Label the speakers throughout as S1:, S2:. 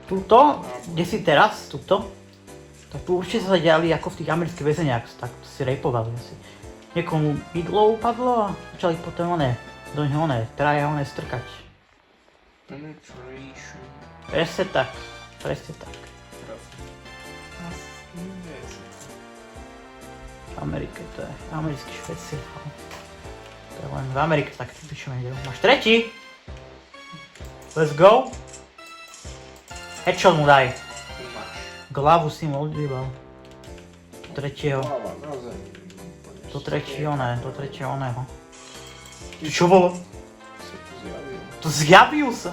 S1: Tuto, kde si teraz, tuto, tak tu určite sa diali ako v tých amerických väzeniach, tak si rejpovali asi. Niekomu jídlo upadlo a začali potom do neho traja strkať.
S2: Penetration.
S1: Presne tak, presne tak. V Amerike to je americký špeciál. To je len v Amerike tak píšeme. Máš tretí? Let's go. Headshot mu daj. Glavu si mu odjebal. Do tretieho. Do tretieho oného. Čo bolo? To zjavil sa.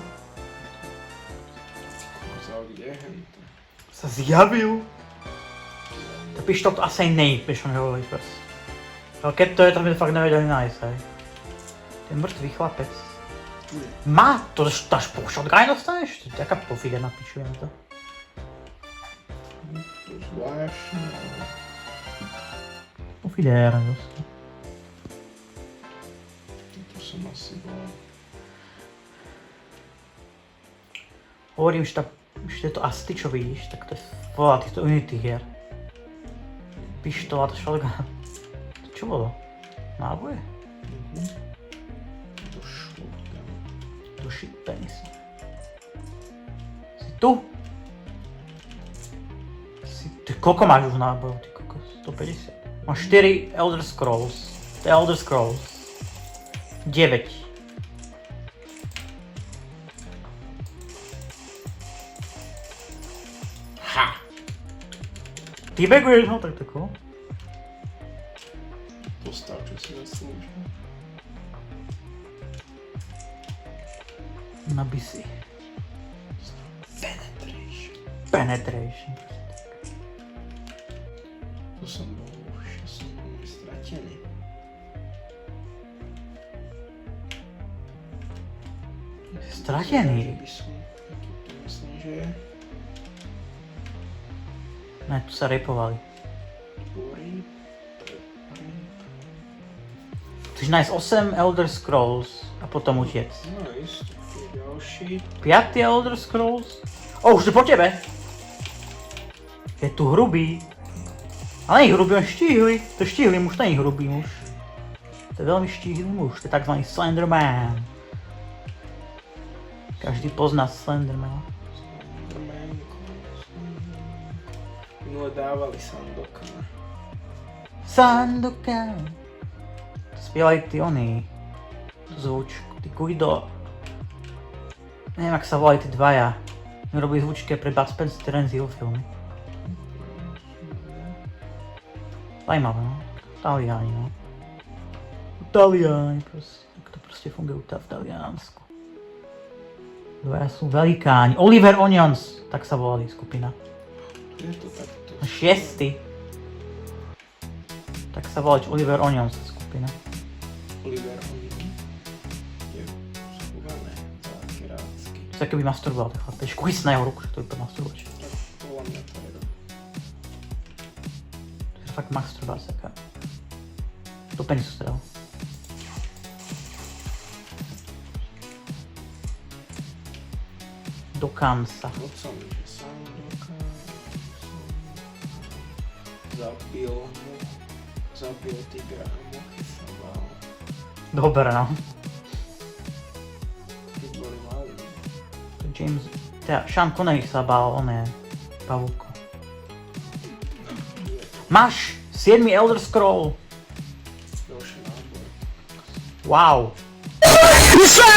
S1: Sa zjavil? To pištol to asi aj nejpíš, on hovorí proste. Ale keď to je, tak by to fakt nevedeli nájsť, hej. To je mŕtvý chlapec. Má to, dáš po shotgun dostaneš? To je taká pofide, napíšujem to.
S2: To zvláštne.
S1: Pofidéra dosť.
S2: To som asi bol.
S1: Hovorím, že je to asi ty, čo vidíš, tak to je veľa týchto Unity hier. Pištol a to shotgun. To čo bolo? Náboje?
S2: To shotgun.
S1: To shit penis. Si tu? Koľko máš už nábojov, ty kokos? 150. Máš 4 Elder Scrolls. To je Elder Scrolls. 9. Ha! Ty baguješ ho tak tako?
S2: Postav, čo si zaslúžil.
S1: Nabij si.
S2: Penetration.
S1: Penetration.
S2: To som bol už, ja som bol stratený.
S1: Stratený?
S2: By som, to myslím, že je.
S1: Ne, tu sa repovali. Chceš nájsť 8 Elder Scrolls a potom utiec.
S2: No isté, ďalší.
S1: 5. Elder Scrolls? O, už to po tebe! Je tu hrubý. Ale nie hrubý, on štíhly. To je štíhly muž, to nie je hrubý muž. To je veľmi štíhly muž, to je tzv. Slenderman. Každý pozná Slendermana.
S2: Minule dávali Sandokana.
S1: Sandokan. Spievali tí oni. Tú zvučku, tí Guido. Neviem, ak sa volali tí dvaja. My robili zvučky pre Bud Spencer Terence Hill filmy. Zajímavé, no. Taliani, no. Taliani, proste. Tak to proste funguje v Taliansku. Dvaja sú velikáni. Oliver Onions, tak sa volali skupina.
S2: Je to takto.
S1: 6. Tak sa volať Oliver Onions skupina.
S2: Oliver Onion je schované za kirácky.
S1: To sa keby masturboval, tak chlapec. Kúkaj si na jeho ruku, že to vypadá masturbovať.
S2: Tak podľa mňa to je
S1: To je fakt masturbácia taká. Do penisu strel. Do kanca.
S2: Otcom, že Sandokan zabil tigra a mochy sa bál.
S1: Dobre, no.
S2: Keď boli mali.
S1: To James... Teda, Sean Connery sa bál, on je pavúko. Máš 7. Elder Scroll.
S2: Ďalší nábor.
S1: Wow.
S3: Pizza!